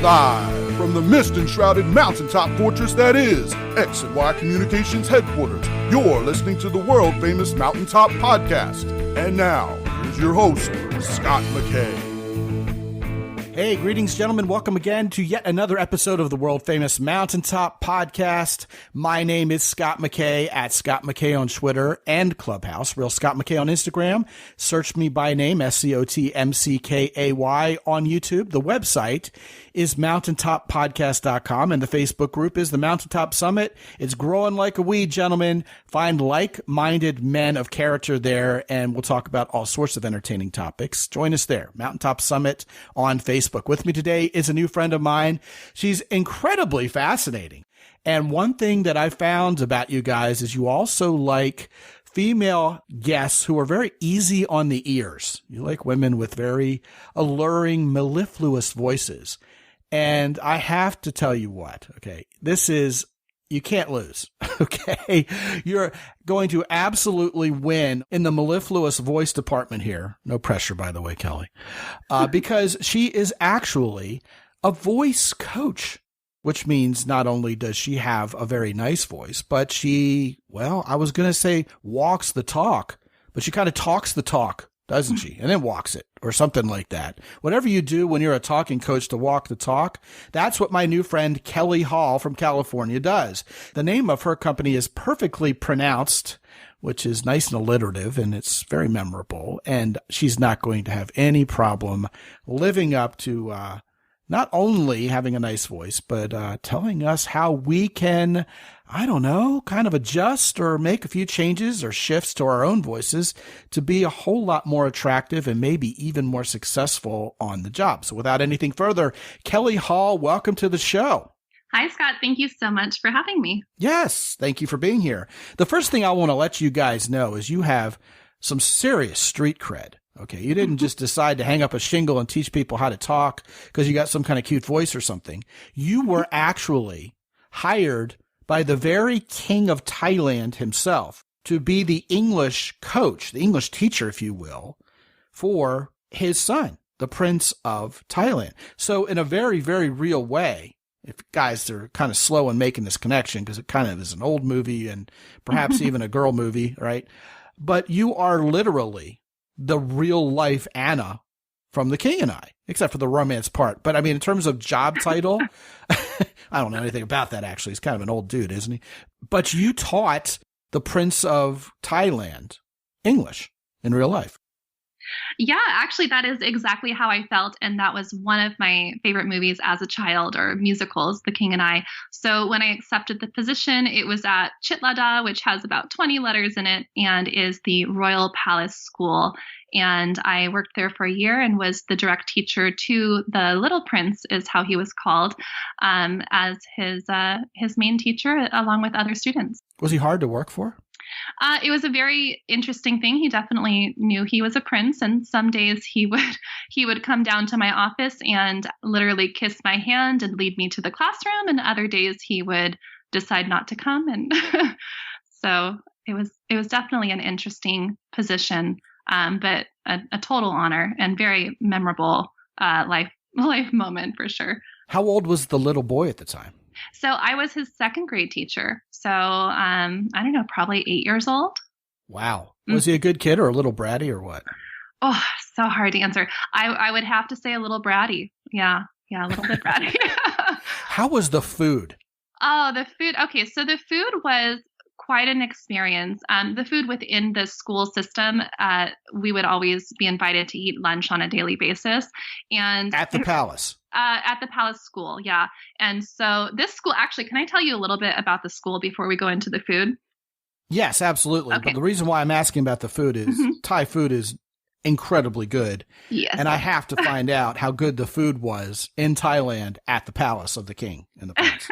Live from the mist-enshrouded mountaintop fortress that is X and Y Communications headquarters, you're listening to the world-famous Mountaintop Podcast. And now, here's your host, Scot McKay. Hey, greetings, gentlemen. Welcome again to yet another episode of the world-famous Mountaintop Podcast. My name is Scot McKay at Scot McKay on Twitter and Clubhouse. Real Scot McKay on Instagram. Search me by name, ScotMcKay on YouTube. The website is mountaintoppodcast.com, and the Facebook group is the Mountaintop Summit. It's growing like a weed, gentlemen. Find like-minded men of character there, and we'll talk about all sorts of entertaining topics. Join us there, Mountaintop Summit on Facebook. With me today is a new friend of mine. She's incredibly fascinating. And one thing that I found about you guys is you also like female guests who are very easy on the ears. You like women with very alluring, mellifluous voices. And I have to tell you what, okay, you can't lose, okay? You're going to absolutely win in the mellifluous voice department here. No pressure, by the way, Kelly, because she is actually a voice coach, which means not only does she have a very nice voice, but she, well, I was going to say walks the talk, but she kind of talks the talk, doesn't she? And then walks it or something like that. Whatever you do when you're a talking coach to walk the talk, that's what my new friend Kelly Hall from California does. The name of her company is perfectly pronounced, which is nice and alliterative, and it's very memorable. And she's not going to have any problem living up to not only having a nice voice, but telling us how we can, I don't know, kind of adjust or make a few changes or shifts to our own voices to be a whole lot more attractive and maybe even more successful on the job. So without anything further, Kelly Hall, welcome to the show. Hi, Scott. Thank you so much for having me. Yes, thank you for being here. The first thing I want to let you guys know is you have some serious street cred. Okay, you didn't just decide to hang up a shingle and teach people how to talk because you got some kind of cute voice or something. You were actually hired by the very King of Thailand himself to be the English coach, the English teacher, if you will, for his son, the Prince of Thailand. So in a very, very real way, if guys are kind of slow in making this connection because it kind of is an old movie and perhaps even a girl movie, right? But you are literally the real life Anna from The King and I, except for the romance part. But I mean, in terms of job title, I don't know anything about that actually. He's kind of an old dude, isn't he? But you taught the Prince of Thailand English in real life. Yeah, actually, that is exactly how I felt. And that was one of my favorite movies as a child, or musicals, The King and I. So when I accepted the position, it was at Chitlada, which has about 20 letters in it and is the Royal Palace School. And I worked there for a year and was the direct teacher to the Little Prince, is how he was called, as his main teacher, along with other students. Was he hard to work for? It was a very interesting thing. He definitely knew he was a prince, and some days he would come down to my office and literally kiss my hand and lead me to the classroom, and other days he would decide not to come. And so it was definitely an interesting position, but a total honor and very memorable life moment for sure. How old was the little boy at the time? So I was his second grade teacher. So, I don't know, probably 8 years old. Wow. Was he a good kid or a little bratty or what? Oh, so hard to answer. I would have to say a little bratty. Yeah, a little bit bratty. How was the food? Oh, the food. Okay, so the food was quite an experience. The food within the school system, we would always be invited to eat lunch on a daily basis. And at the palace? At the palace school, yeah. And so this school, actually, can I tell you a little bit about the school before we go into the food? Yes, absolutely. Okay. But the reason why I'm asking about the food is Thai food is incredibly good. Yes. And I have to find out how good the food was in Thailand at the palace of the king and the prince.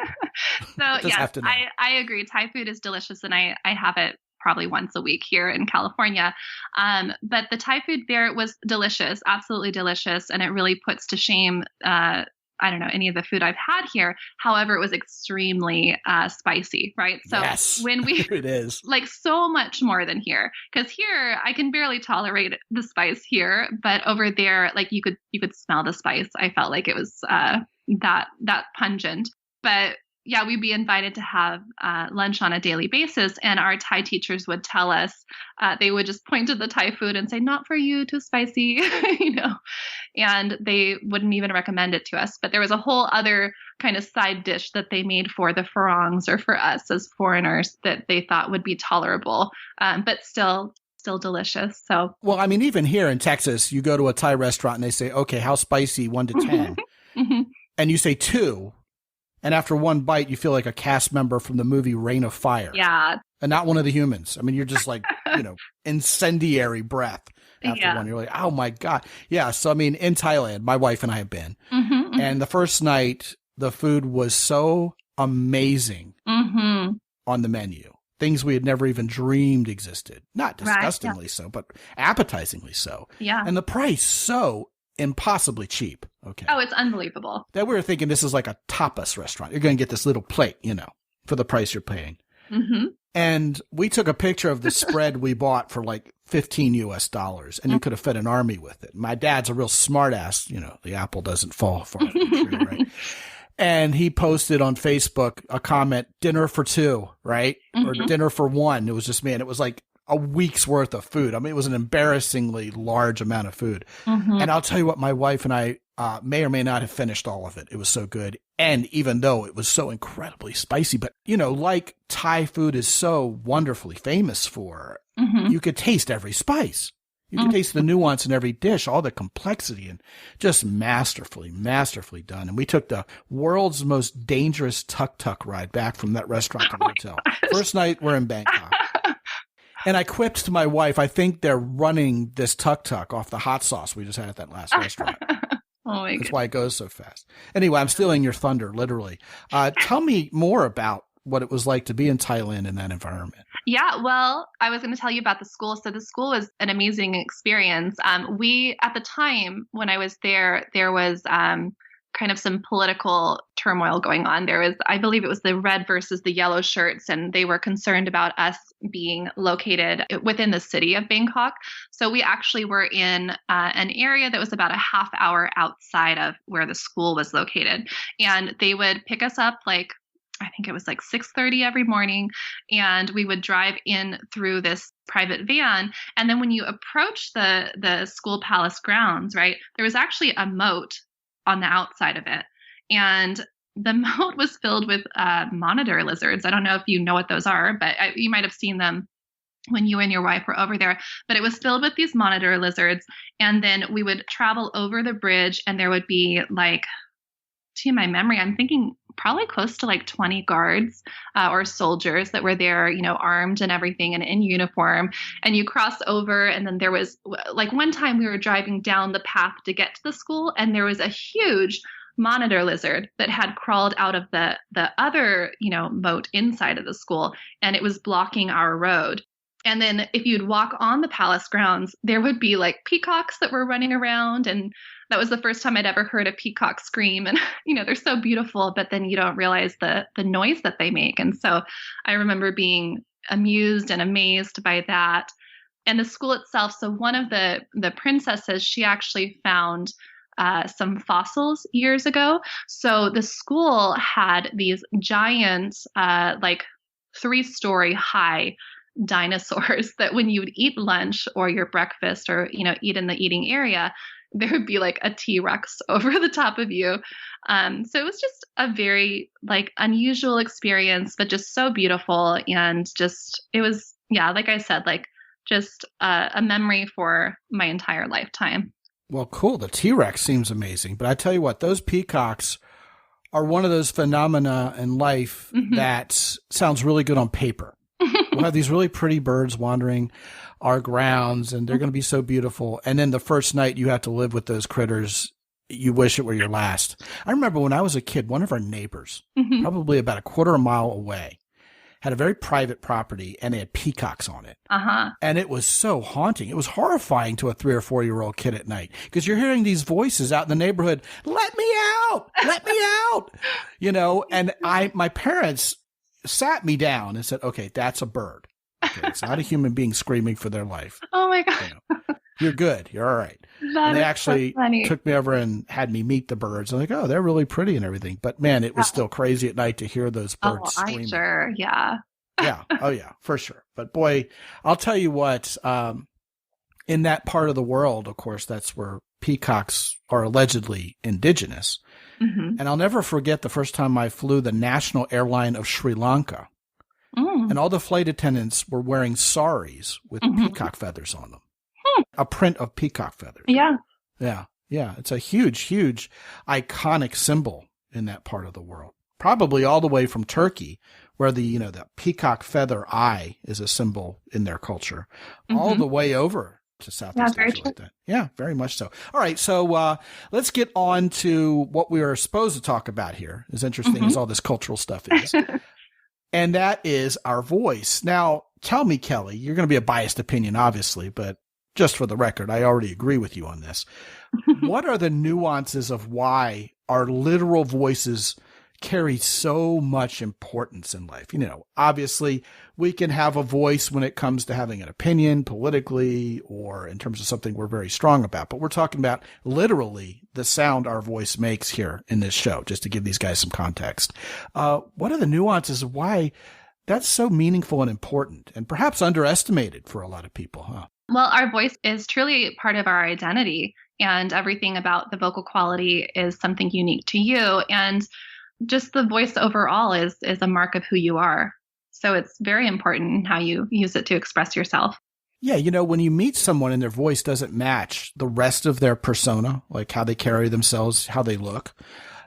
So yes, I agree. Thai food is delicious, and I have it probably once a week here in California. But the Thai food there was delicious, absolutely delicious. And it really puts to shame, I don't know, any of the food I've had here. However, it was extremely spicy, right? So yes, when we, it is like so much more than here, because here I can barely tolerate the spice here, but over there, like you could smell the spice. I felt like it was that pungent. But yeah, we'd be invited to have lunch on a daily basis, and our Thai teachers would tell us, they would just point to the Thai food and say, "Not for you, too spicy," and they wouldn't even recommend it to us. But there was a whole other kind of side dish that they made for the Farangs or for us as foreigners that they thought would be tolerable, but still delicious. So, well, I mean, even here in Texas, you go to a Thai restaurant and they say, "Okay, how spicy? 1 to 10," and you say 2. And after one bite, you feel like a cast member from the movie Reign of Fire. Yeah. And not one of the humans. I mean, you're just like, incendiary breath after one. You're like, oh my God. Yeah. So, I mean, in Thailand, my wife and I have been. And the first night, the food was so amazing on the menu. Things we had never even dreamed existed. Not disgustingly so, but appetizingly so. Yeah. And the price so impossibly cheap. Okay. Oh, it's unbelievable. That we were thinking this is like a tapas restaurant. You're going to get this little plate, for the price you're paying. And we took a picture of the spread we bought for like $15 and you could have fed an army with it. My dad's a real smart ass. The apple doesn't fall far from the tree, right? And he posted on Facebook a comment, dinner for 2, right? Or dinner for 1. It was just me. And it was like a week's worth of food. I mean, it was an embarrassingly large amount of food. And I'll tell you what, my wife and I may or may not have finished all of it. It was so good. And even though it was so incredibly spicy, but like Thai food is so wonderfully famous for, you could taste every spice. You could taste the nuance in every dish, all the complexity, and just masterfully done. And we took the world's most dangerous tuk-tuk ride back from that restaurant to the hotel. First night, we're in Bangkok. And I quipped to my wife, I think they're running this tuk-tuk off the hot sauce we just had at that last restaurant. That's why it goes so fast. Anyway, I'm stealing your thunder, literally. Tell me more about what it was like to be in Thailand in that environment. Yeah, well, I was going to tell you about the school. So the school was an amazing experience. We, at the time when I was there was kind of some political turmoil going on. There was, I believe it was the red versus the yellow shirts, and they were concerned about us being located within the city of Bangkok. So we actually were in an area that was about a half hour outside of where the school was located. And they would pick us up I think it was like 6:30 every morning, and we would drive in through this private van. And then when you approach the school palace grounds, right, there was actually a moat on the outside of it. And the moat was filled with monitor lizards. I don't know if you know what those are, but you might have seen them when you and your wife were over there. But it was filled with these monitor lizards. And then we would travel over the bridge, and there would be to my memory, I'm thinking probably close to 20 guards or soldiers that were there, armed and everything and in uniform. And you cross over, and then there was one time we were driving down the path to get to the school, and there was a huge monitor lizard that had crawled out of the other, moat inside of the school, and it was blocking our road. And then if you'd walk on the palace grounds, there would be peacocks that were running around. And that was the first time I'd ever heard a peacock scream. And, they're so beautiful, but then you don't realize the noise that they make. And so I remember being amused and amazed by that. And the school itself, so one of the princesses, she actually found some fossils years ago. So the school had these giant, 3-story high dinosaurs that when you would eat lunch or your breakfast or, eat in the eating area, there would be a T-Rex over the top of you. So it was just a very unusual experience, but just so beautiful. And it was, like I said, just a memory for my entire lifetime. Well, cool. The T-Rex seems amazing, but I tell you what, those peacocks are one of those phenomena in life that sounds really good on paper. We'll have these really pretty birds wandering our grounds, and they're going to be so beautiful. And then the first night you have to live with those critters, you wish it were your last. I remember when I was a kid, one of our neighbors, probably about a quarter of a mile away, had a very private property, and they had peacocks on it. And it was so haunting. It was horrifying to a 3 or 4-year-old kid at night, because you're hearing these voices out in the neighborhood, let me out, let me out, and my parents sat me down and said, okay, that's a bird. Okay, it's not a human being screaming for their life. Oh my God. You're good. You're all right. And they is actually so funny. took me over and had me meet the birds. I'm like, oh, they're really pretty and everything. But man, it was still crazy at night to hear those birds screaming. I'm sure. Yeah. Yeah. Oh, yeah, for sure. But boy, I'll tell you what, in that part of the world, of course, that's where peacocks are allegedly indigenous. Mm-hmm. And I'll never forget the first time I flew the national airline of Sri Lanka. And all the flight attendants were wearing saris with peacock feathers on them. A print of peacock feathers. Yeah. Yeah. Yeah. It's a huge, huge iconic symbol in that part of the world. Probably all the way from Turkey, where the peacock feather eye is a symbol in their culture, all the way over to Southeast Asia like that. Yeah, very much so. All right. So let's get on to what we are supposed to talk about here, as interesting as all this cultural stuff is. And that is our voice. Now, tell me, Kelly, you're going to be a biased opinion, obviously, but just for the record, I already agree with you on this. What are the nuances of why our literal voices carry so much importance in life? Obviously, we can have a voice when it comes to having an opinion politically or in terms of something we're very strong about. But we're talking about literally the sound our voice makes here in this show, just to give these guys some context. What are the nuances of why that's so meaningful and important and perhaps underestimated for a lot of people, huh? Well, our voice is truly part of our identity, and everything about the vocal quality is something unique to you. And just the voice overall is a mark of who you are. So it's very important how you use it to express yourself. Yeah, when you meet someone and their voice doesn't match the rest of their persona, like how they carry themselves, how they look,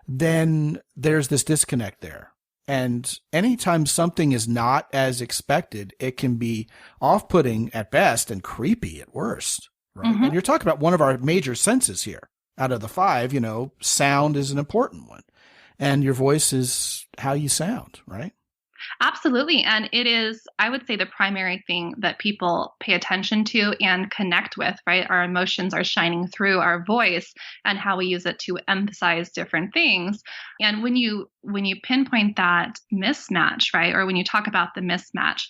then there's this disconnect there. And anytime something is not as expected, it can be off-putting at best and creepy at worst, right? And you're talking about one of our major senses here. Out of the 5, sound is an important one. And your voice is how you sound, right? Absolutely. And it is, I would say, the primary thing that people pay attention to and connect with, right? Our emotions are shining through our voice and how we use it to emphasize different things. And when you pinpoint that mismatch, right? Or when you talk about the mismatch,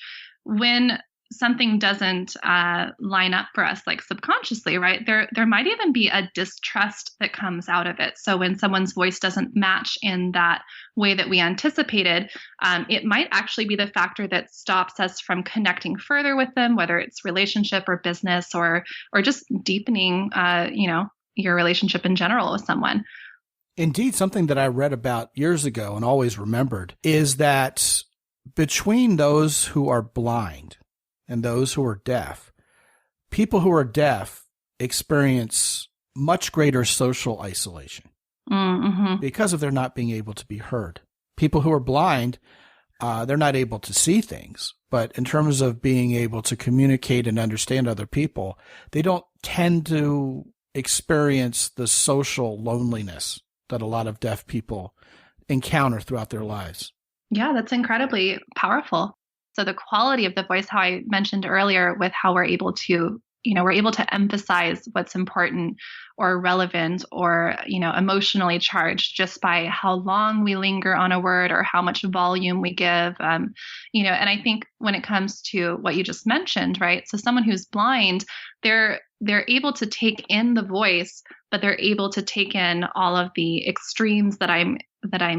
when something doesn't line up for us, like subconsciously, right? There might even be a distrust that comes out of it. So when someone's voice doesn't match in that way that we anticipated, it might actually be the factor that stops us from connecting further with them, whether it's relationship or business or just deepening, your relationship in general with someone. Indeed, something that I read about years ago and always remembered is that between those who are blind and those who are deaf, people who are deaf experience much greater social isolation because of their not being able to be heard. People who are blind, they're not able to see things, but in terms of being able to communicate and understand other people, they don't tend to experience the social loneliness that a lot of deaf people encounter throughout their lives. Yeah, that's incredibly powerful. So the quality of the voice, how I mentioned earlier with how we're able to emphasize what's important or relevant or, emotionally charged just by how long we linger on a word or how much volume we give, and I think when it comes to what you just mentioned, right? So someone who's blind, they're able to take in the voice, but they're able to take in all of the extremes that I'm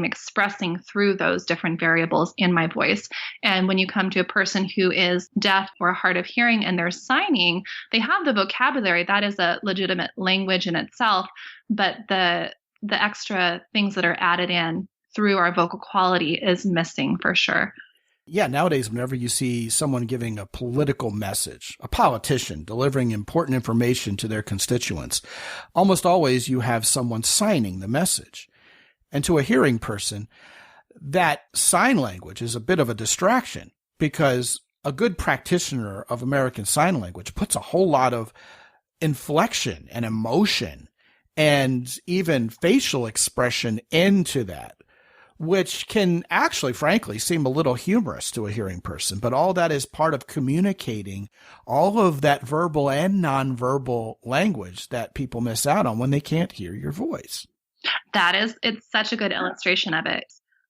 expressing through those different variables in my voice. And when you come to a person who is deaf or hard of hearing and they're signing, they have the vocabulary. That is a legitimate language in itself, but the extra things that are added in through our vocal quality is missing for sure. Yeah, nowadays, whenever you see someone giving a political message, a politician delivering important information to their constituents, almost always you have someone signing the message. And to a hearing person, that sign language is a bit of a distraction because a good practitioner of American Sign Language puts a whole lot of inflection and emotion and even facial expression into that, which can actually, frankly, seem a little humorous to a hearing person. But all that is part of communicating all of that verbal and nonverbal language that people miss out on when they can't hear your voice. It's such a good illustration of it.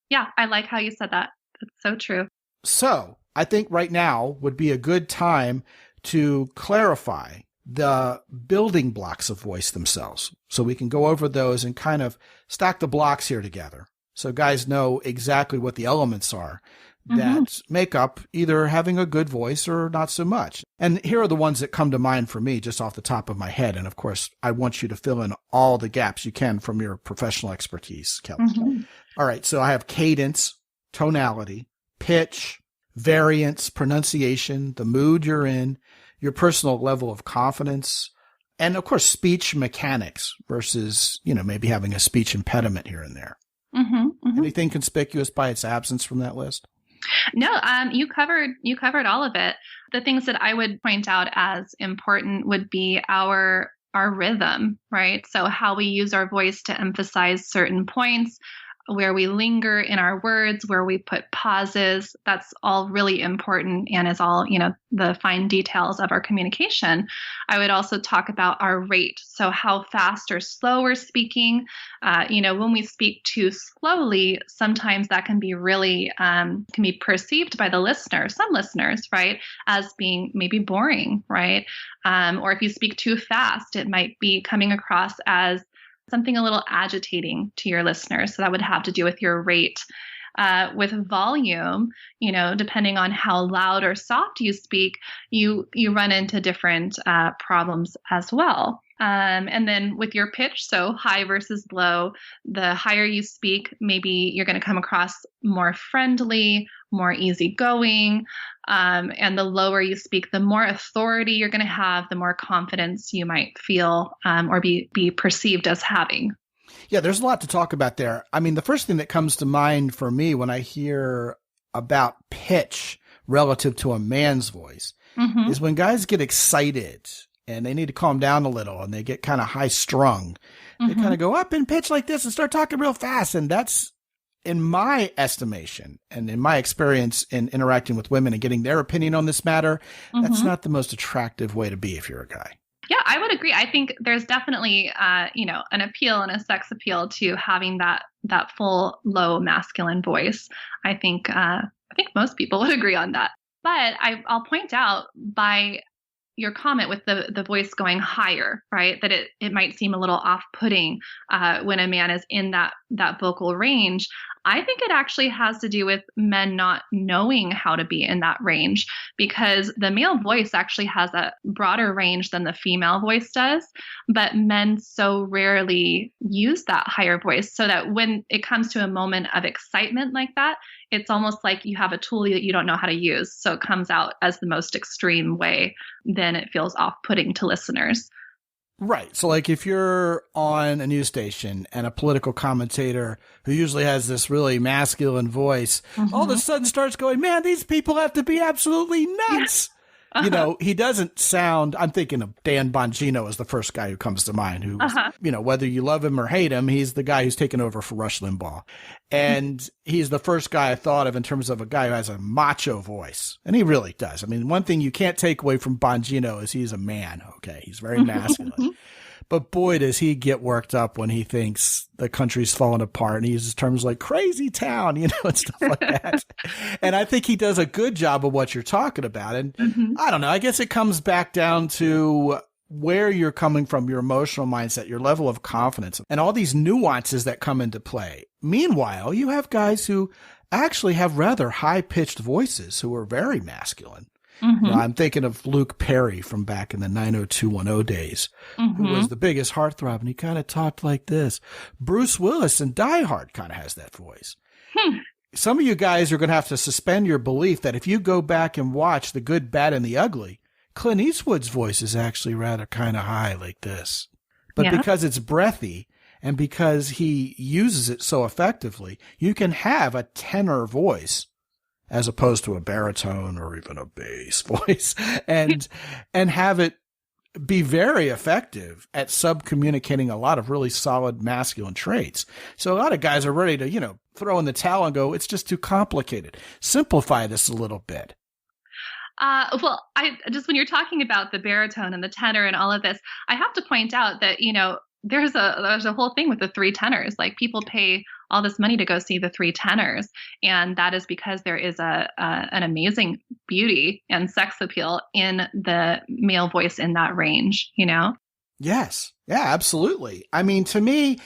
Yeah, I like how you said that. That's so true. So I think right now would be a good time to clarify the building blocks of voice themselves. So we can go over those and kind of stack the blocks here together. So guys know exactly what the elements are that make up either having a good voice or not so much. And here are the ones that come to mind for me just off the top of my head. And of course, I want you to fill in all the gaps you can from your professional expertise, Kelly. All right. So I have cadence, tonality, pitch, variance, pronunciation, the mood you're in, your personal level of confidence, and of course, speech mechanics versus, maybe having a speech impediment here and there. Anything conspicuous by its absence from that list? No, you covered all of it. The things that I would point out as important would be our rhythm, right? So how we use our voice to emphasize certain points, where we linger in our words, where we put pauses. That's all really important and is all, the fine details of our communication. I would also talk about our rate. So how fast or slow we're speaking. When we speak too slowly, sometimes that can be really, can be perceived by the listener, some listeners, right, as being maybe boring, right? Or if you speak too fast, it might be coming across as something a little agitating to your listeners. So that would have to do with your rate. With volume, depending on how loud or soft you speak, you run into different problems as well. And then with your pitch, so high versus low, the higher you speak, maybe you're going to come across more friendly, more easygoing. And the lower you speak, the more authority you're going to have, the more confidence you might feel or be perceived as having. Yeah, there's a lot to talk about there. I mean, the first thing that comes to mind for me when I hear about pitch relative to a man's voice is when guys get excited and they need to calm down a little and they get kind of high strung. They kind of go up in pitch like this and start talking real fast. And that's, in my estimation and in my experience in interacting with women and getting their opinion on this matter, that's not the most attractive way to be if you're a guy. Yeah, I would agree. I think there's definitely, an appeal and a sex appeal to having that full low masculine voice. I think most people would agree on that. But I'll point out by your comment with the voice going higher, right? That it might seem a little off-putting when a man is in that vocal range. I think it actually has to do with men not knowing how to be in that range, because the male voice actually has a broader range than the female voice does, but men so rarely use that higher voice, so that when it comes to a moment of excitement like that, it's almost like you have a tool that you don't know how to use. So it comes out as the most extreme way, then it feels off-putting to listeners. Right. So like if you're on a news station and a political commentator who usually has this really masculine voice, all of a sudden starts going, man, these people have to be absolutely nuts. Yeah. He doesn't sound, I'm thinking of Dan Bongino as the first guy who comes to mind, who, whether you love him or hate him, he's the guy who's taken over for Rush Limbaugh. And he's the first guy I thought of in terms of a guy who has a macho voice. And he really does. I mean, one thing you can't take away from Bongino is he's a man. Okay. He's very masculine. But boy, does he get worked up when he thinks the country's falling apart, and he uses terms like crazy town, and stuff like that. And I think he does a good job of what you're talking about. And I don't know, I guess it comes back down to where you're coming from, your emotional mindset, your level of confidence, and all these nuances that come into play. Meanwhile, you have guys who actually have rather high-pitched voices who are very masculine. I'm thinking of Luke Perry from back in the 90210 days, who was the biggest heartthrob, and he kind of talked like this. Bruce Willis in Die Hard kind of has that voice. Some of you guys are going to have to suspend your belief that if you go back and watch The Good, Bad, and the Ugly, Clint Eastwood's voice is actually rather kind of high like this. But because it's breathy and because he uses it so effectively, you can have a tenor voice as opposed to a baritone or even a bass voice, and have it be very effective at subcommunicating a lot of really solid masculine traits. So a lot of guys are ready to, throw in the towel and go, it's just too complicated. Simplify this a little bit. Well, I just, when you're talking about the baritone and the tenor and all of this, I have to point out that, there's a whole thing with the three tenors. Like people pay all this money to go see the three tenors, and that is because there is an amazing beauty and sex appeal in the male voice in that range, you know? Yes. Yeah, absolutely. I mean, to me,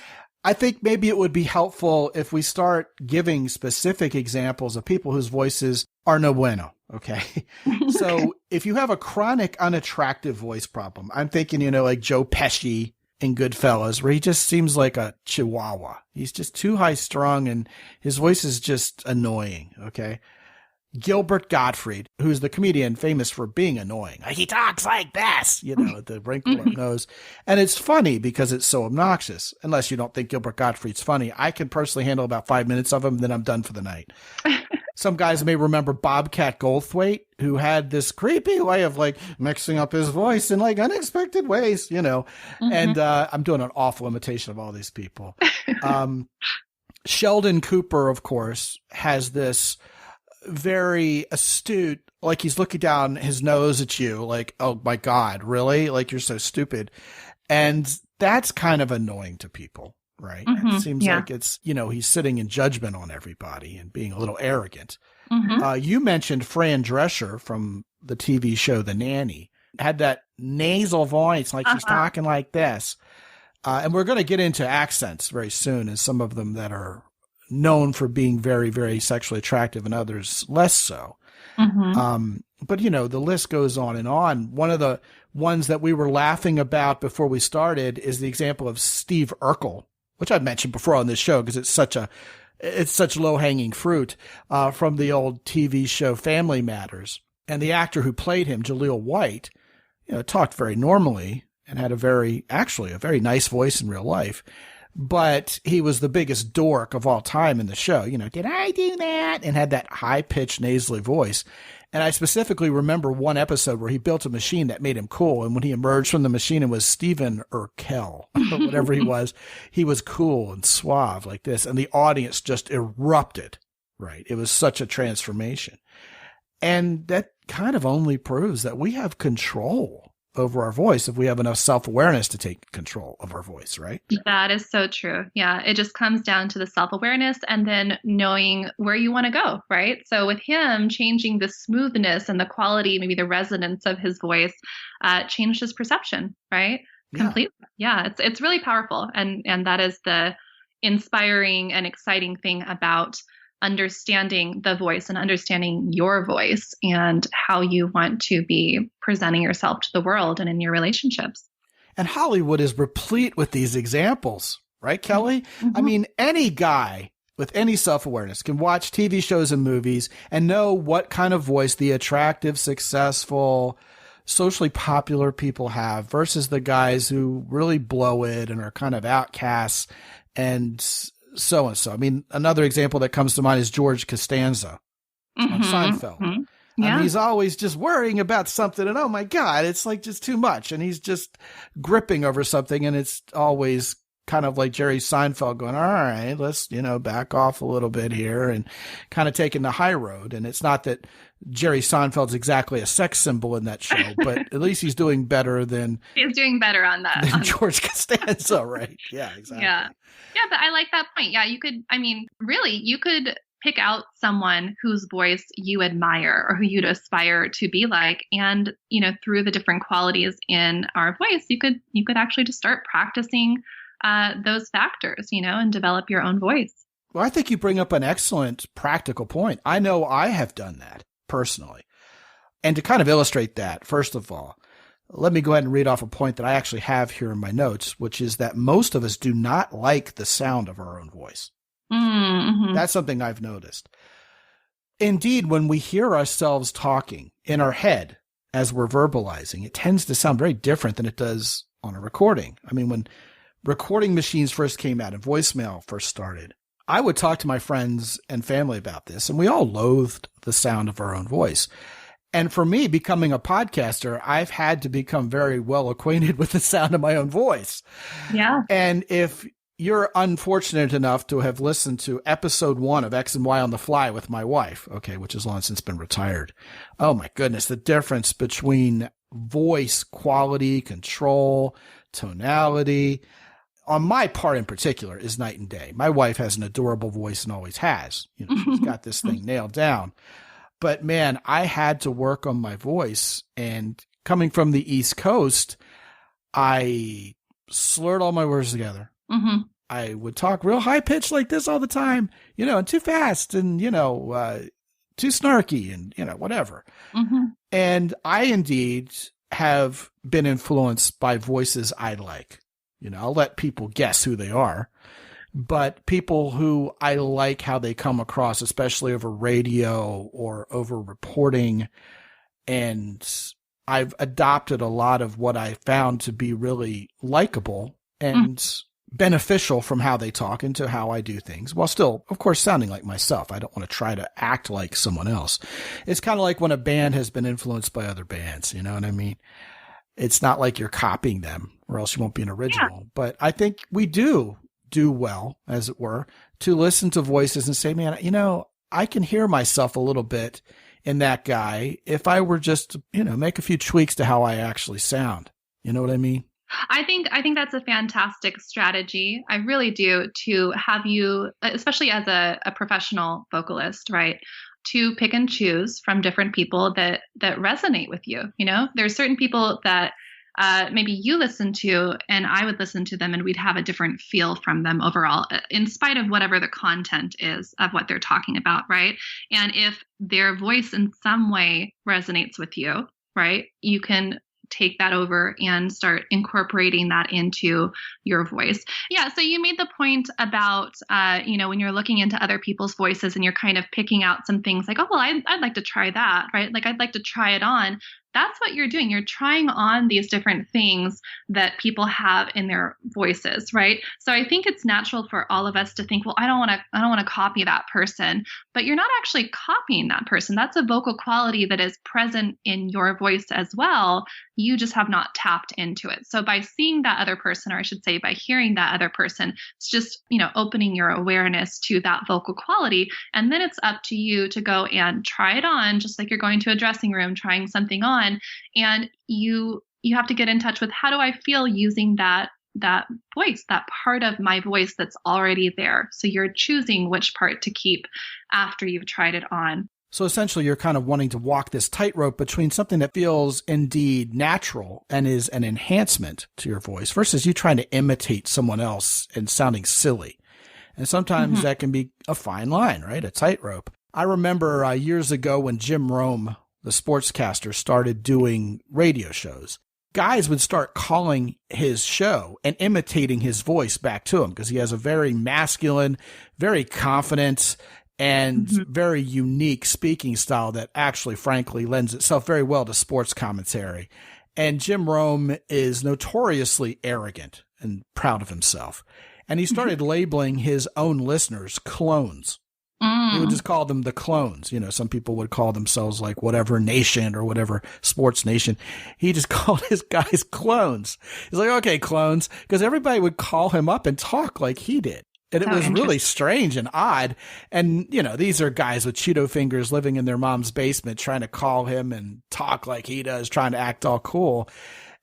I think maybe it would be helpful if we start giving specific examples of people whose voices are no bueno. Okay. So if you have a chronic unattractive voice problem, I'm thinking, like Joe Pesci in Goodfellas, where he just seems like a chihuahua. He's just too high strung and his voice is just annoying. Okay. Gilbert Gottfried, who's the comedian famous for being annoying. He talks like this, the wrinkle nose. And it's funny because it's so obnoxious. Unless you don't think Gilbert Gottfried's funny. I can personally handle about 5 minutes of him, then I'm done for the night. Some guys may remember Bobcat Goldthwait, who had this creepy way of like mixing up his voice in like unexpected ways, And I'm doing an awful imitation of all these people. Sheldon Cooper, of course, has this very astute, like he's looking down his nose at you like, oh my God, really? Like you're so stupid. And that's kind of annoying to people, right? It seems like it's, he's sitting in judgment on everybody and being a little arrogant. You mentioned Fran Drescher from the TV show The Nanny, had that nasal voice, like she's talking like this. And we're going to get into accents very soon, and some of them that are known for being very, very sexually attractive and others less so. But, the list goes on and on. One of the ones that we were laughing about before we started is the example of Steve Urkel, which I've mentioned before on this show because it's such low-hanging fruit, from the old TV show Family Matters. And the actor who played him, Jaleel White, talked very normally and had a very nice voice in real life. But he was the biggest dork of all time in the show. Did I do that? And had that high-pitched nasally voice. And I specifically remember one episode where he built a machine that made him cool. And when he emerged from the machine and was Stephen Urkel, or whatever he was cool and suave like this. And the audience just erupted, right? It was such a transformation. And that kind of only proves that we have control over our voice if we have enough self-awareness to take control of our voice, right? That is so true. Yeah. It just comes down to the self-awareness and then knowing where you want to go, right? So with him, changing the smoothness and the quality, maybe the resonance of his voice, changed his perception, right? Completely. Yeah. It's really powerful. And that is the inspiring and exciting thing about understanding the voice and understanding your voice and how you want to be presenting yourself to the world and in your relationships. And Hollywood is replete with these examples, right, Kelly? I mean, any guy with any self-awareness can watch TV shows and movies and know what kind of voice the attractive, successful, socially popular people have versus the guys who really blow it and are kind of outcasts and so-and-so. I mean, another example that comes to mind is George Costanza on Seinfeld. Yeah. And he's always just worrying about something and, oh my God, it's like just too much. And he's just gripping over something. And it's always kind of like Jerry Seinfeld going, all right, let's, back off a little bit here and kind of taking the high road. And it's not that Jerry Seinfeld's exactly a sex symbol in that show, but at least he's doing better than he's doing better on that. Than George Costanza, right? Yeah, exactly. Yeah. Yeah, but I like that point. Yeah, you could pick out someone whose voice you admire or who you'd aspire to be like. And, through the different qualities in our voice, you could actually just start practicing those factors, and develop your own voice. Well, I think you bring up an excellent practical point. I know I have done that personally. And to kind of illustrate that, first of all, let me go ahead and read off a point that I actually have here in my notes, which is that most of us do not like the sound of our own voice. That's something I've noticed. Indeed, when we hear ourselves talking in our head as we're verbalizing, it tends to sound very different than it does on a recording. I mean, when recording machines first came out and voicemail first started, I would talk to my friends and family about this, and we all loathed the sound of our own voice. And for me, becoming a podcaster, I've had to become very well acquainted with the sound of my own voice. Yeah. And if you're unfortunate enough to have listened to episode 1 of X and Y on the Fly with my wife, okay, which has long since been retired. Oh my goodness, the difference between voice quality, control, tonality. on my part in particular is night and day. My wife has an adorable voice and always has. You know, she's got this thing nailed down. But man, I had to work on my voice. And coming from the East Coast, I slurred all my words together. Mm-hmm. I would talk real high pitched like this all the time, you know, and too fast and, you know, too snarky and, you know, whatever. Mm-hmm. And I indeed have been influenced by voices I like. You know, I'll let people guess who they are, but people who I like how they come across, especially over radio or over reporting. And I've adopted a lot of what I found to be really likable and beneficial from how they talk into how I do things, while still, of course, sounding like myself. I don't want to try to act like someone else. It's kind of like when a band has been influenced by other bands, you know what I mean? It's not like you're copying them or else you won't be an original. Yeah. But I think we do well, as it were, to listen to voices and say, man, you know, I can hear myself a little bit in that guy if I were just, you know, make a few tweaks to how I actually sound. You know what I mean? I think that's a fantastic strategy. I really do, to have you, especially as a professional vocalist, right, to pick and choose from different people that resonate with you. You know, there's certain people that maybe you listen to and I would listen to them and we'd have a different feel from them overall, in spite of whatever the content is of what they're talking about, right? And if their voice in some way resonates with you, right, you can take that over and start incorporating that into your voice. Yeah. So you made the point about, you know, when you're looking into other people's voices and you're kind of picking out some things like, oh, well, I'd like to try that, right? Like, I'd like to try it on. That's what you're doing. You're trying on these different things that people have in their voices, right? So I think it's natural for all of us to think, well, I don't want to copy that person, but you're not actually copying that person. That's a vocal quality that is present in your voice as well. You just have not tapped into it. So by seeing that other person, or I should say by hearing that other person, it's just, you know, opening your awareness to that vocal quality. And then it's up to you to go and try it on, just like you're going to a dressing room, trying something on. And you have to get in touch with, how do I feel using that voice, that part of my voice that's already there. So you're choosing which part to keep after you've tried it on. So essentially you're kind of wanting to walk this tightrope between something that feels indeed natural and is an enhancement to your voice versus you trying to imitate someone else and sounding silly. And sometimes that can be a fine line, right? A tightrope. I remember years ago when Jim Rome, the sportscaster, started doing radio shows, guys would start calling his show and imitating his voice back to him because he has a very masculine, very confident, and very unique speaking style that actually, frankly, lends itself very well to sports commentary. And Jim Rome is notoriously arrogant and proud of himself. And he started labeling his own listeners clones. He would just call them the clones. You know, some people would call themselves like whatever nation or whatever sports nation. He just called his guys clones. He's like, okay, clones, because everybody would call him up and talk like he did. And it was really strange and odd. And, you know, these are guys with Cheeto fingers living in their mom's basement trying to call him and talk like he does, trying to act all cool.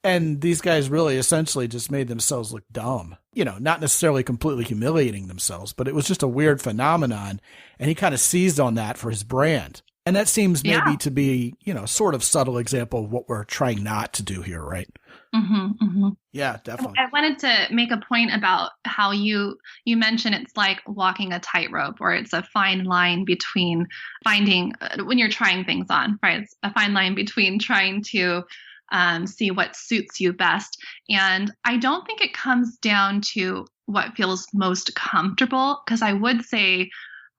And these guys really essentially just made themselves look dumb, you know, not necessarily completely humiliating themselves, but it was just a weird phenomenon. And he kind of seized on that for his brand. And that seems maybe to be, you know, sort of subtle example of what we're trying not to do here, right? Yeah, definitely. I wanted to make a point about how you mentioned it's like walking a tightrope, or it's a fine line between finding, when you're trying things on, right? It's a fine line between trying to see what suits you best. And I don't think it comes down to what feels most comfortable, because I would say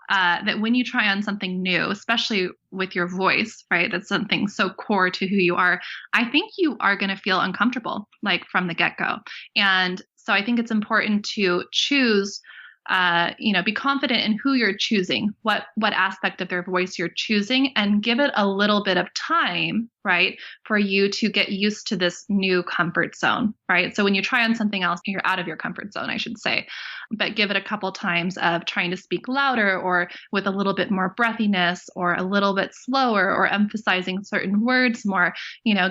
that when you try on something new, especially with your voice, right, that's something so core to who you are, I think you are going to feel uncomfortable, like from the get-go. And so I think it's important to choose be confident in who you're choosing, what aspect of their voice you're choosing, and give it a little bit of time, right, for you to get used to this new comfort zone, right? So when you try on something else, you're out of your comfort zone, I should say, but give it a couple times of trying to speak louder or with a little bit more breathiness or a little bit slower or emphasizing certain words more,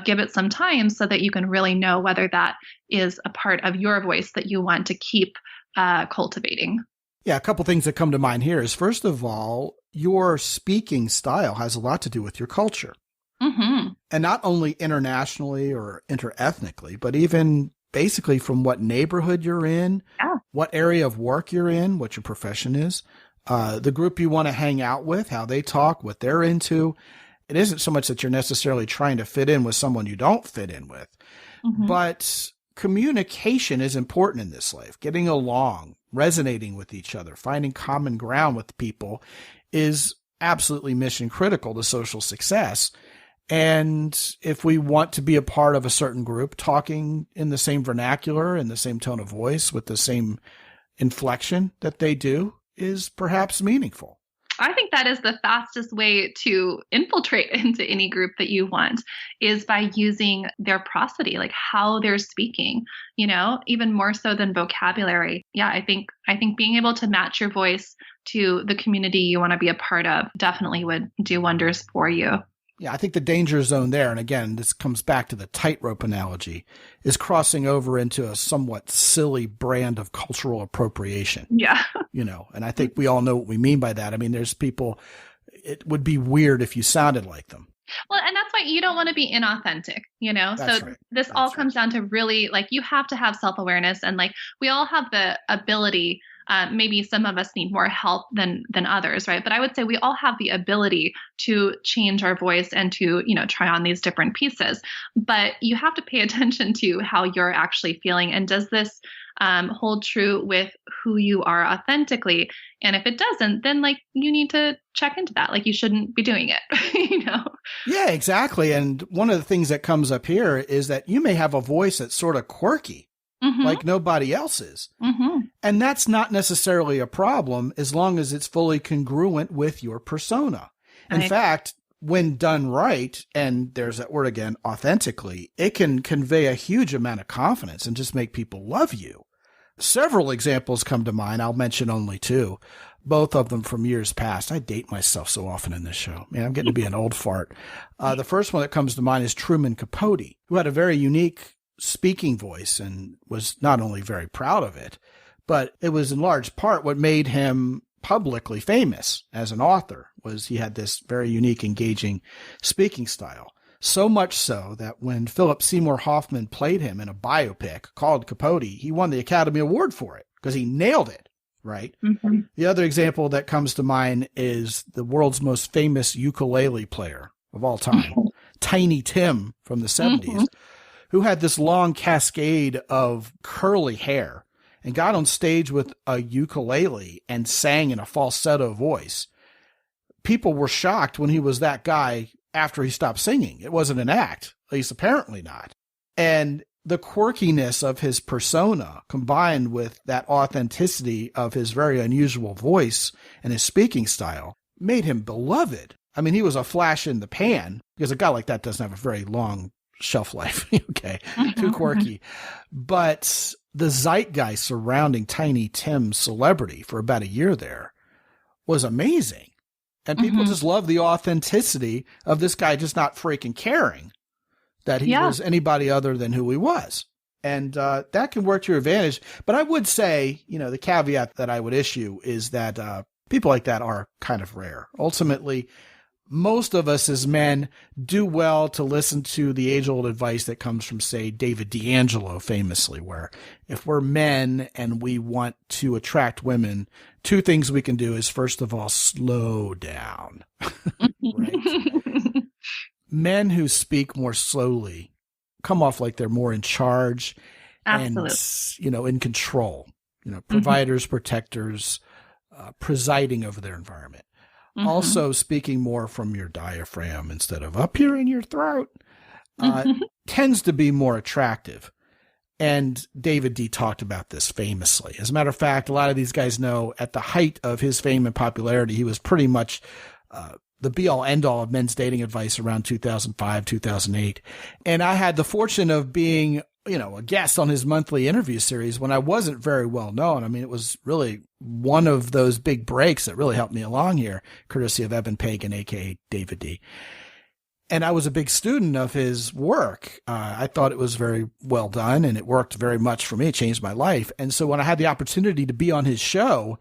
give it some time so that you can really know whether that is a part of your voice that you want to keep cultivating. Yeah, a couple things that come to mind here is, first of all, your speaking style has a lot to do with your culture. Mm-hmm. And not only internationally or interethnically, but even basically from what neighborhood you're in, what area of work you're in, what your profession is, the group you want to hang out with, how they talk, what they're into. It isn't so much that you're necessarily trying to fit in with someone you don't fit in with, but communication is important in this life. Getting along, resonating with each other, finding common ground with people is absolutely mission critical to social success. And if we want to be a part of a certain group, talking in the same vernacular, in the same tone of voice, with the same inflection that they do is perhaps meaningful. I think that is the fastest way to infiltrate into any group that you want, is by using their prosody, like how they're speaking, even more so than vocabulary. Yeah, I think being able to match your voice to the community you want to be a part of definitely would do wonders for you. Yeah, I think the danger zone there, and again, this comes back to the tightrope analogy, is crossing over into a somewhat silly brand of cultural appropriation. Yeah. And I think we all know what we mean by that. I mean, there's people, it would be weird if you sounded like them. Well, and that's why you don't want to be inauthentic, That's so right. This all comes down to really, you have to have self-awareness, and we all have the ability. Maybe some of us need more help than others, right? But I would say we all have the ability to change our voice and to, try on these different pieces. But you have to pay attention to how you're actually feeling. And does this hold true with who you are authentically? And if it doesn't, then you need to check into that. You shouldn't be doing it, Yeah, exactly. And one of the things that comes up here is that you may have a voice that's sort of quirky. Like nobody else's. And that's not necessarily a problem as long as it's fully congruent with your persona. In fact, when done right, and there's that word again, authentically, it can convey a huge amount of confidence and just make people love you. Several examples come to mind. I'll mention only two, both of them from years past. I date myself so often in this show. Man, I'm getting to be an old fart. The first one that comes to mind is Truman Capote, who had a very unique speaking voice and was not only very proud of it, but it was in large part what made him publicly famous as an author. Was he had this very unique, engaging speaking style. So much so that when Philip Seymour Hoffman played him in a biopic called Capote, he won the Academy Award for it because he nailed it, right? The other example that comes to mind is the world's most famous ukulele player of all time, Tiny Tim from the 70s. Who had this long cascade of curly hair and got on stage with a ukulele and sang in a falsetto voice. People were shocked when he was that guy after he stopped singing. It wasn't an act, at least apparently not. And the quirkiness of his persona combined with that authenticity of his very unusual voice and his speaking style made him beloved. I mean, he was a flash in the pan because a guy like that doesn't have a very long shelf life. Okay. Too quirky. But the zeitgeist surrounding Tiny Tim's celebrity for about a year there was amazing. And people just love the authenticity of this guy just not freaking caring that he was anybody other than who he was. And that can work to your advantage. But I would say, the caveat that I would issue is that people like that are kind of rare. Ultimately, most of us as men do well to listen to the age-old advice that comes from, say, David D'Angelo famously, where if we're men and we want to attract women, two things we can do is, first of all, slow down. Right? Men who speak more slowly come off like they're more in charge and, in control, providers, protectors, presiding over their environment. Also, speaking more from your diaphragm instead of up here in your throat tends to be more attractive. And David D talked about this famously. As a matter of fact, a lot of these guys know at the height of his fame and popularity, he was pretty much the be-all, end-all of men's dating advice around 2005, 2008. And I had the fortune of being, a guest on his monthly interview series when I wasn't very well known. I mean, it was really one of those big breaks that really helped me along here, courtesy of Evan Pagan, a.k.a. David D. And I was a big student of his work. I thought it was very well done, and it worked very much for me. It changed my life. And so when I had the opportunity to be on his show,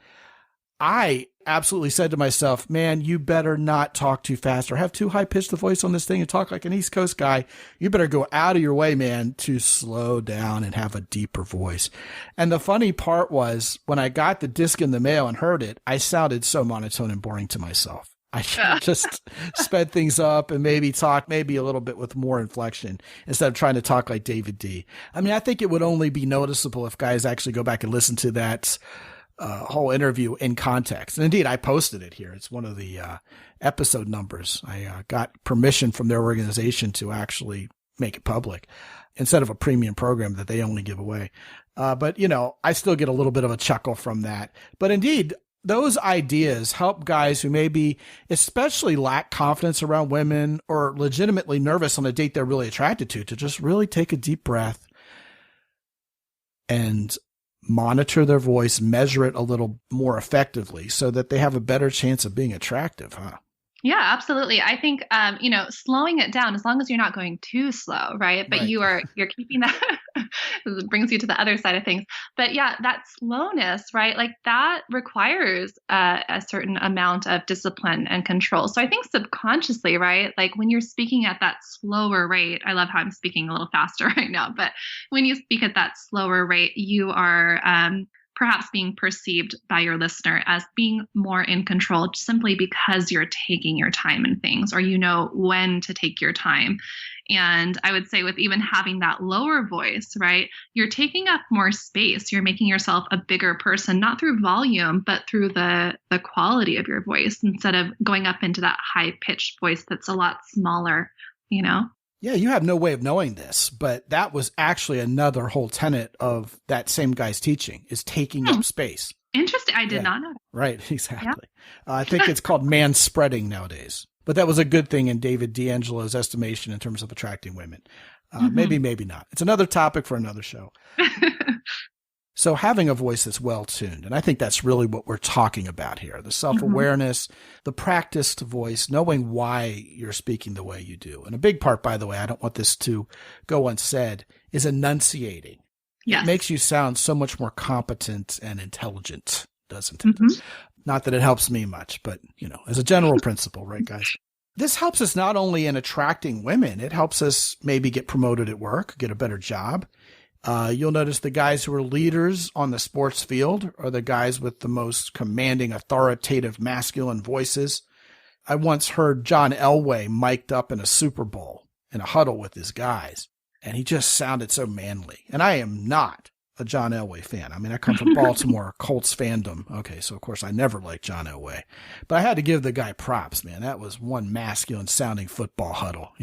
I absolutely said to myself, man, you better not talk too fast or have too high-pitched a voice on this thing and talk like an East Coast guy. You better go out of your way, man, to slow down and have a deeper voice. And the funny part was when I got the disc in the mail and heard it, I sounded so monotone and boring to myself. I should just sped things up and maybe talk maybe a little bit with more inflection instead of trying to talk like David D. I mean, I think it would only be noticeable if guys actually go back and listen to that whole interview in context. And indeed, I posted it here. It's one of the episode numbers. I got permission from their organization to actually make it public instead of a premium program that they only give away. But, I still get a little bit of a chuckle from that. But indeed, those ideas help guys who maybe especially lack confidence around women or legitimately nervous on a date they're really attracted to just really take a deep breath and monitor their voice, measure it a little more effectively so that they have a better chance of being attractive, huh? Yeah, absolutely. I think, slowing it down, as long as you're not going too slow, right? But Right. you're keeping that, it brings you to the other side of things. But yeah, that slowness, right? Like that requires a certain amount of discipline and control. So I think subconsciously, right? Like when you're speaking at that slower rate, I love how I'm speaking a little faster right now, but when you speak at that slower rate, you are, perhaps being perceived by your listener as being more in control simply because you're taking your time in things, or you know when to take your time. And I would say with even having that lower voice, right, you're taking up more space. You're making yourself a bigger person, not through volume, but through the quality of your voice instead of going up into that high pitched voice that's a lot smaller, Yeah, you have no way of knowing this, but that was actually another whole tenet of that same guy's teaching is taking up space. Interesting. I did not know that. Right, exactly. I think it's called man spreading nowadays, but that was a good thing in David D'Angelo's estimation in terms of attracting women. Maybe not. It's another topic for another show. So having a voice that's well-tuned, and I think that's really what we're talking about here, the self-awareness, the practiced voice, knowing why you're speaking the way you do. And a big part, by the way, I don't want this to go unsaid, is enunciating. Yes. It makes you sound so much more competent and intelligent, doesn't it? Not that it helps me much, but, as a general principle, right, guys? This helps us not only in attracting women, it helps us maybe get promoted at work, get a better job. You'll notice the guys who are leaders on the sports field are the guys with the most commanding, authoritative, masculine voices. I once heard John Elway mic'd up in a Super Bowl in a huddle with his guys, and he just sounded so manly. And I am not a John Elway fan. I mean, I come from Baltimore, Colts fandom. Okay, so of course I never liked John Elway. But I had to give the guy props, man. That was one masculine sounding football huddle,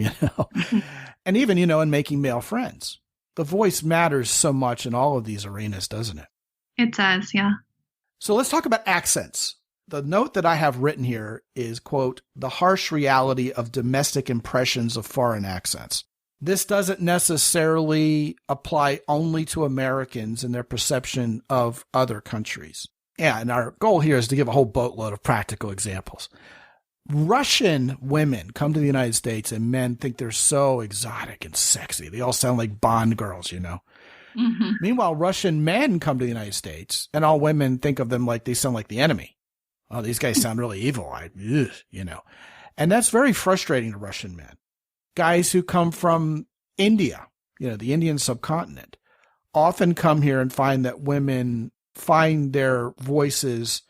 And even, in making male friends. The voice matters so much in all of these arenas, doesn't it? It does, yeah. So let's talk about accents. The note that I have written here is, quote, the harsh reality of domestic impressions of foreign accents. This doesn't necessarily apply only to Americans and their perception of other countries. Yeah, and our goal here is to give a whole boatload of practical examples. Russian women come to the United States and men think they're so exotic and sexy. They all sound like Bond girls, Meanwhile, Russian men come to the United States and all women think of them like they sound like the enemy. Oh, these guys sound really evil. And that's very frustrating to Russian men. Guys who come from India, the Indian subcontinent, often come here and find that women find their voices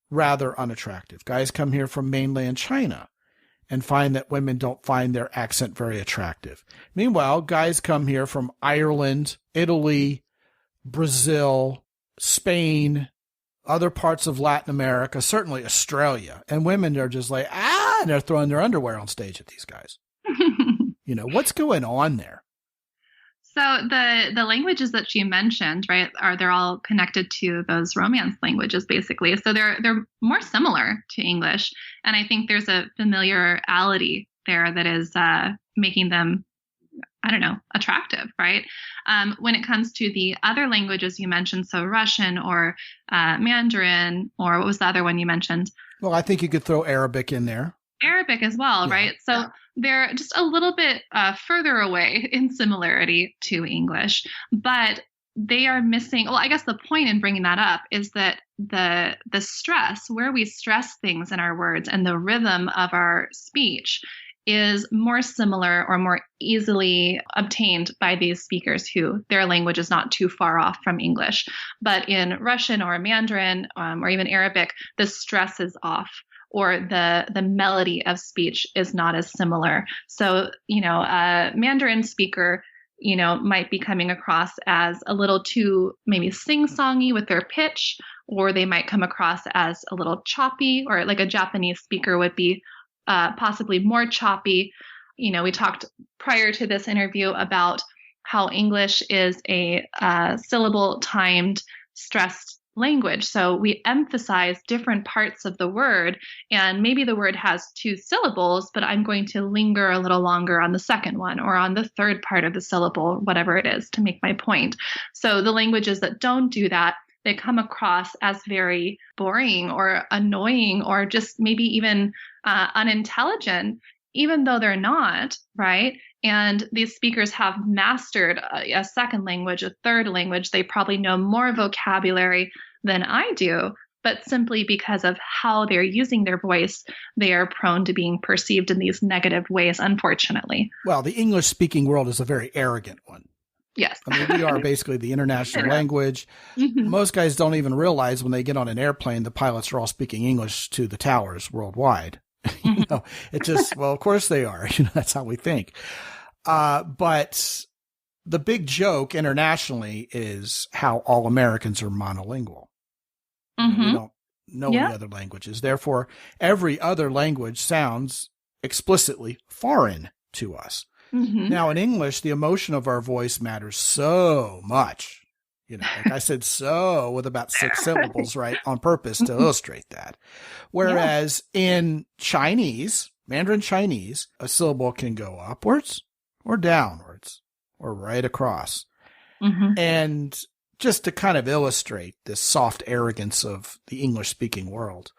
rather unattractive. Guys come here from mainland China and find that women don't find their accent very attractive. Meanwhile, guys come here from Ireland, Italy, Brazil, Spain, other parts of Latin America, certainly Australia, and women are just like, and they're throwing their underwear on stage at these guys. What's going on there? So the languages that she mentioned, right, they're all connected to those Romance languages, basically. So they're more similar to English, and I think there's a familiarity there that is making them, I don't know, attractive, right? When it comes to the other languages you mentioned, so Russian or Mandarin, or what was the other one you mentioned? Well, I think you could throw Arabic in there. Arabic as well, Yeah. right? So they're just a little bit further away in similarity to English, but they are missing. Well, I guess the point in bringing that up is that the stress, where we stress things in our words, and the rhythm of our speech is more similar or more easily obtained by these speakers who their language is not too far off from English. But in Russian or Mandarin or even Arabic, the stress is off, or the melody of speech is not as similar. So, a Mandarin speaker, might be coming across as a little too maybe sing-songy with their pitch, or they might come across as a little choppy, or like a Japanese speaker would be possibly more choppy. We talked prior to this interview about how English is a syllable timed stressed language. So we emphasize different parts of the word, and maybe the word has 2 syllables, but I'm going to linger a little longer on the second one or on the third part of the syllable, whatever it is, to make my point. So the languages that don't do that, they come across as very boring or annoying, or just maybe even unintelligent, even though they're not, right? And these speakers have mastered a second language, a third language. They probably know more vocabulary than I do, but simply because of how they're using their voice, they are prone to being perceived in these negative ways, unfortunately. Well, the English-speaking world is a very arrogant one. Yes. I mean, we are basically the international language. Mm-hmm. Most guys don't even realize when they get on an airplane, the pilots are all speaking English to the towers worldwide. It just, well, of course they are. That's how we think. But the big joke internationally is how all Americans are monolingual. Mm-hmm. We don't know any other languages. Therefore, every other language sounds explicitly foreign to us. Mm-hmm. Now, in English, the emotion of our voice matters so much. Like I said, so with about 6 syllables, right, on purpose to illustrate that. Whereas in Chinese, Mandarin Chinese, a syllable can go upwards or downwards or right across. Mm-hmm. And just to kind of illustrate this soft arrogance of the English-speaking world,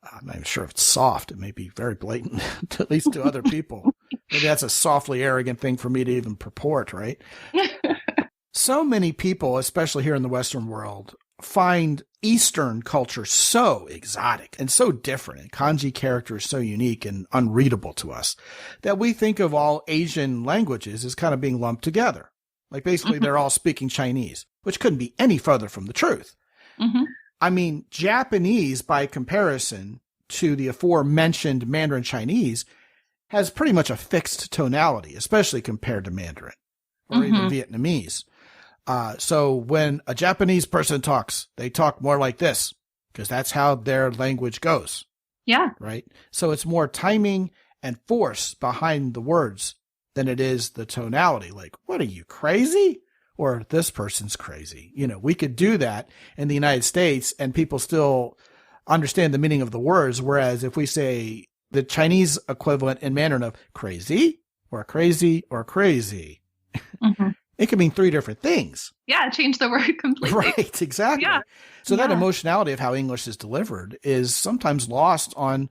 I'm not even sure if it's soft. It may be very blatant, at least to other people. Maybe that's a softly arrogant thing for me to even purport, right? So many people, especially here in the Western world, find Eastern culture so exotic and so different, and kanji characters so unique and unreadable to us, that we think of all Asian languages as kind of being lumped together. Like basically they're all speaking Chinese, which couldn't be any further from the truth. Mm-hmm. I mean, Japanese, by comparison to the aforementioned Mandarin Chinese, has pretty much a fixed tonality, especially compared to Mandarin or even Vietnamese. So when a Japanese person talks, they talk more like this because that's how their language goes. Yeah. Right. So it's more timing and force behind the words than it is the tonality. Like, what are you, crazy? Or this person's crazy. We could do that in the United States and people still understand the meaning of the words. Whereas if we say the Chinese equivalent in Mandarin of crazy or crazy or crazy, it can mean 3 different things. Yeah, change the word completely. Right, exactly. Yeah. So that emotionality of how English is delivered is sometimes lost on,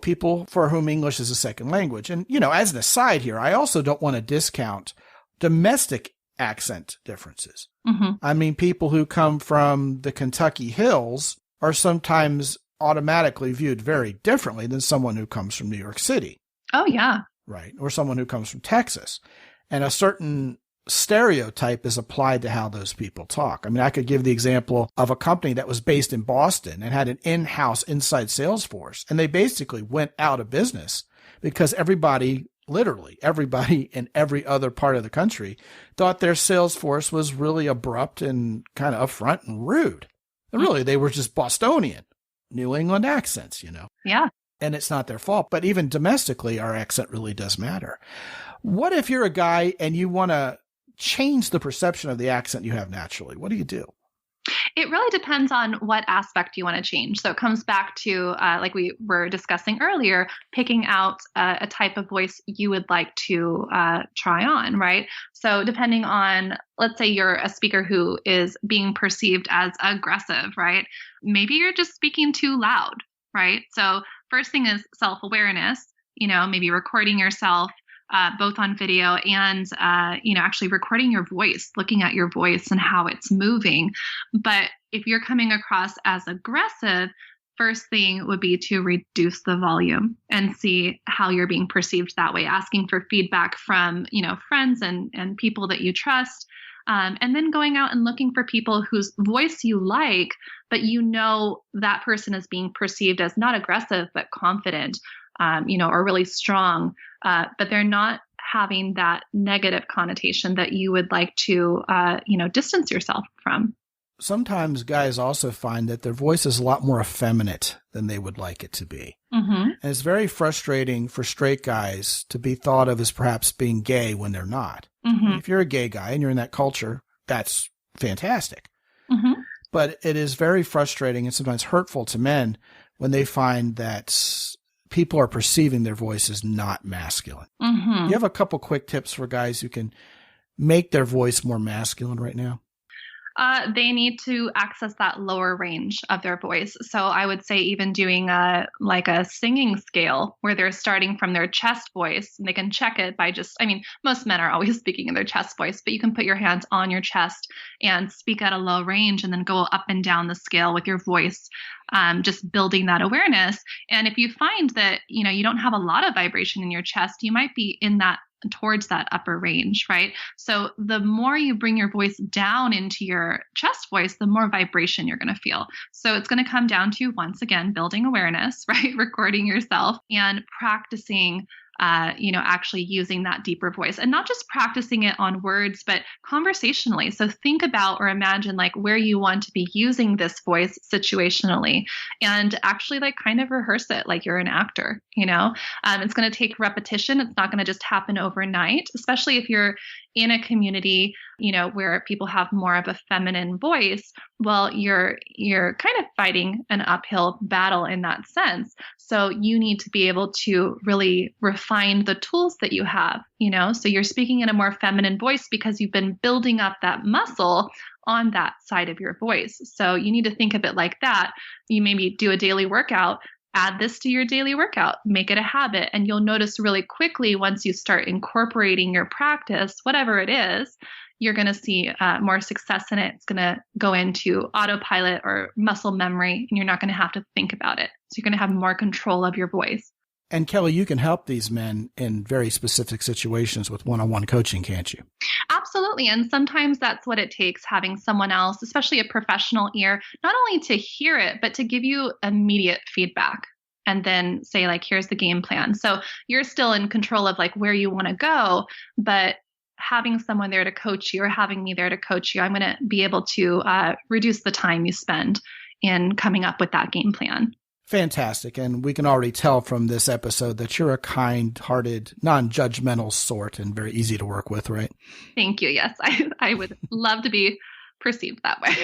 people for whom English is a second language. And, as an aside here, I also don't want to discount domestic accent differences. I mean, people who come from the Kentucky hills are sometimes automatically viewed very differently than someone who comes from New York City. Oh, yeah. Right. Or someone who comes from Texas. And a certain stereotype is applied to how those people talk. I mean, I could give the example of a company that was based in Boston and had an in-house inside sales force. And they basically went out of business because literally everybody in every other part of the country thought their sales force was really abrupt and kind of upfront and rude. And really, they were just Bostonian, New England accents, Yeah. And it's not their fault. But even domestically, our accent really does matter. What if you're a guy and you want to change the perception of the accent you have naturally? What do you do? It really depends on what aspect you want to change. So it comes back to, like we were discussing earlier, picking out a type of voice you would like to try on, right? So depending on, let's say you're a speaker who is being perceived as aggressive, right? Maybe you're just speaking too loud, right? So first thing is self-awareness, maybe recording yourself both on video and, actually recording your voice, looking at your voice and how it's moving. But if you're coming across as aggressive, first thing would be to reduce the volume and see how you're being perceived that way, asking for feedback from, friends and people that you trust. And then going out and looking for people whose voice you like, but that person is being perceived as not aggressive, but confident, or really strong, but they're not having that negative connotation that you would like to, distance yourself from. Sometimes guys also find that their voice is a lot more effeminate than they would like it to be. Mm-hmm. And it's very frustrating for straight guys to be thought of as perhaps being gay when they're not. Mm-hmm. If you're a gay guy and you're in that culture, that's fantastic. Mm-hmm. But it is very frustrating and sometimes hurtful to men when they find that people are perceiving their voice as not masculine. Mm-hmm. You have a couple quick tips for guys who can make their voice more masculine right now? They need to access that lower range of their voice. So I would say even doing a singing scale where they're starting from their chest voice, and they can check it by most men are always speaking in their chest voice, but you can put your hands on your chest and speak at a low range and then go up and down the scale with your voice, just building that awareness. And if you find that, you don't have a lot of vibration in your chest, you might be in that towards that upper range, right? So the more you bring your voice down into your chest voice, the more vibration you're going to feel. So it's going to come down to, once again, building awareness, right? Recording yourself and practicing, actually using that deeper voice, and not just practicing it on words, but conversationally. So think about or imagine where you want to be using this voice situationally, and actually kind of rehearse it like you're an actor. It's going to take repetition. It's not going to just happen overnight, especially if you're in a community, where people have more of a feminine voice. Well, you're kind of fighting an uphill battle in that sense. So you need to be able to really refine the tools that you have, so you're speaking in a more feminine voice because you've been building up that muscle on that side of your voice. So you need to think of it like that. You maybe do a daily workout, add this to your daily workout, make it a habit. And you'll notice really quickly, once you start incorporating your practice, whatever it is, you're going to see more success in it. It's going to go into autopilot or muscle memory, and you're not going to have to think about it. So you're going to have more control of your voice. And Kelly, you can help these men in very specific situations with one-on-one coaching, can't you? Absolutely. And sometimes that's what it takes, having someone else, especially a professional ear, not only to hear it, but to give you immediate feedback and then say, here's the game plan. So you're still in control of where you want to go, but having someone there to coach you, or having me there to coach you, I'm going to be able to reduce the time you spend in coming up with that game plan. Fantastic. And we can already tell from this episode that you're a kind-hearted, non-judgmental sort and very easy to work with, right? Thank you. Yes, I would love to be perceived that way.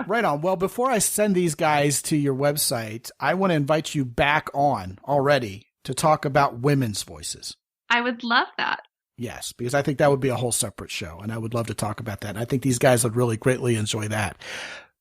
Right on. Well, before I send these guys to your website, I want to invite you back on already to talk about women's voices. I would love that. Yes, because I think that would be a whole separate show, and I would love to talk about that. And I think these guys would really greatly enjoy that.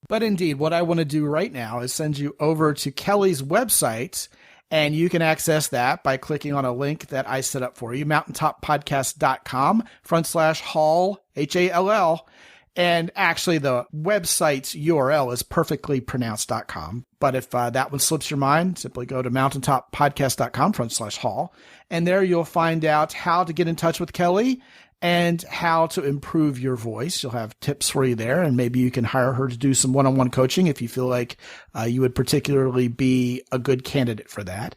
But indeed, what I want to do right now is send you over to Kelly's website, and you can access that by clicking on a link that I set up for you, mountaintoppodcast.com/Hall, Hall. And actually, the website's URL is perfectly pronounced.com. But if that one slips your mind, simply go to mountaintoppodcast.com/Hall. And there you'll find out how to get in touch with Kelly and how to improve your voice. You'll have tips for you there, and maybe you can hire her to do some one-on-one coaching if you feel like you would particularly be a good candidate for that.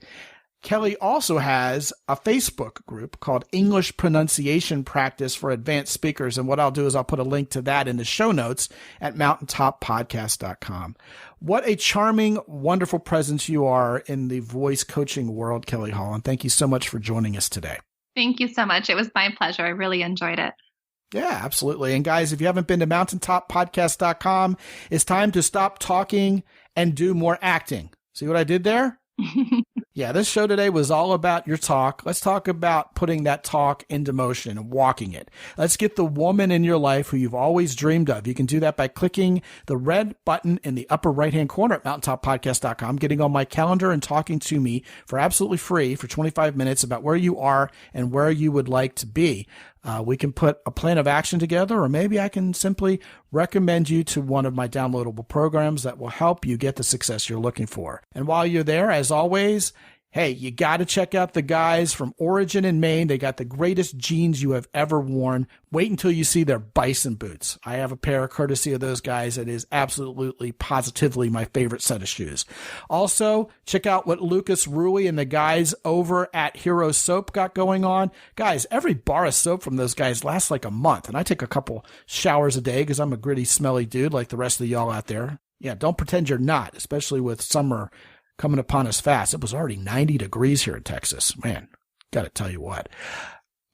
Kelly also has a Facebook group called English Pronunciation Practice for Advanced Speakers. And what I'll do is I'll put a link to that in the show notes at mountaintoppodcast.com. What a charming, wonderful presence you are in the voice coaching world, Kelly Holland. Thank you so much for joining us today. Thank you so much. It was my pleasure. I really enjoyed it. Yeah, absolutely. And guys, if you haven't been to mountaintoppodcast.com, it's time to stop talking and do more acting. See what I did there? Yeah, this show today was all about your talk. Let's talk about putting that talk into motion and walking it. Let's get the woman in your life who you've always dreamed of. You can do that by clicking the red button in the upper right-hand corner at mountaintoppodcast.com, getting on my calendar and talking to me for absolutely free for 25 minutes about where you are and where you would like to be. We can put a plan of action together, or maybe I can simply recommend you to one of my downloadable programs that will help you get the success you're looking for. And while you're there, as always, hey, you got to check out the guys from Origin in Maine. They got the greatest jeans you have ever worn. Wait until you see their bison boots. I have a pair courtesy of those guys. It is absolutely, positively my favorite set of shoes. Also, check out what Lucas Rui and the guys over at Hero Soap got going on. Guys, every bar of soap from those guys lasts like a month, and I take a couple showers a day because I'm a gritty, smelly dude like the rest of y'all out there. Yeah, don't pretend you're not, especially with summer coming upon us fast. It was already 90 degrees here in Texas. Man, got to tell you what.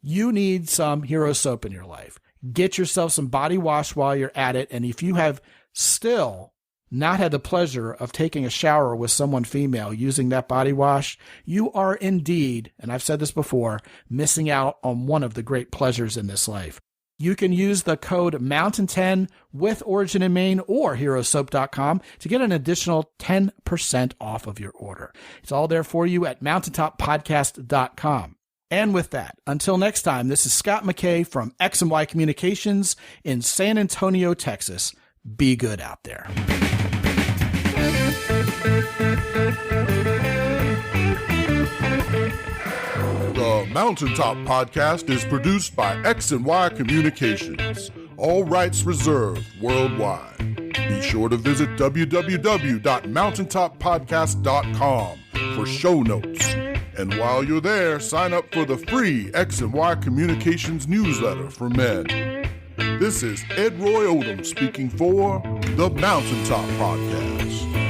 You need some Hero Soap in your life. Get yourself some body wash while you're at it. And if you have still not had the pleasure of taking a shower with someone female using that body wash, you are indeed, and I've said this before, missing out on one of the great pleasures in this life. You can use the code MOUNTAIN10 with Origin in Maine or herosoap.com to get an additional 10% off of your order. It's all there for you at mountaintoppodcast.com. And with that, until next time, this is Scott McKay from X&Y Communications in San Antonio, Texas. Be good out there. The Mountaintop Podcast is produced by X&Y Communications. All rights reserved worldwide. Be sure to visit www.mountaintoppodcast.com for show notes. And while you're there, sign up for the free X&Y Communications newsletter for men. This is Ed Roy Odom speaking for the Mountaintop Podcast.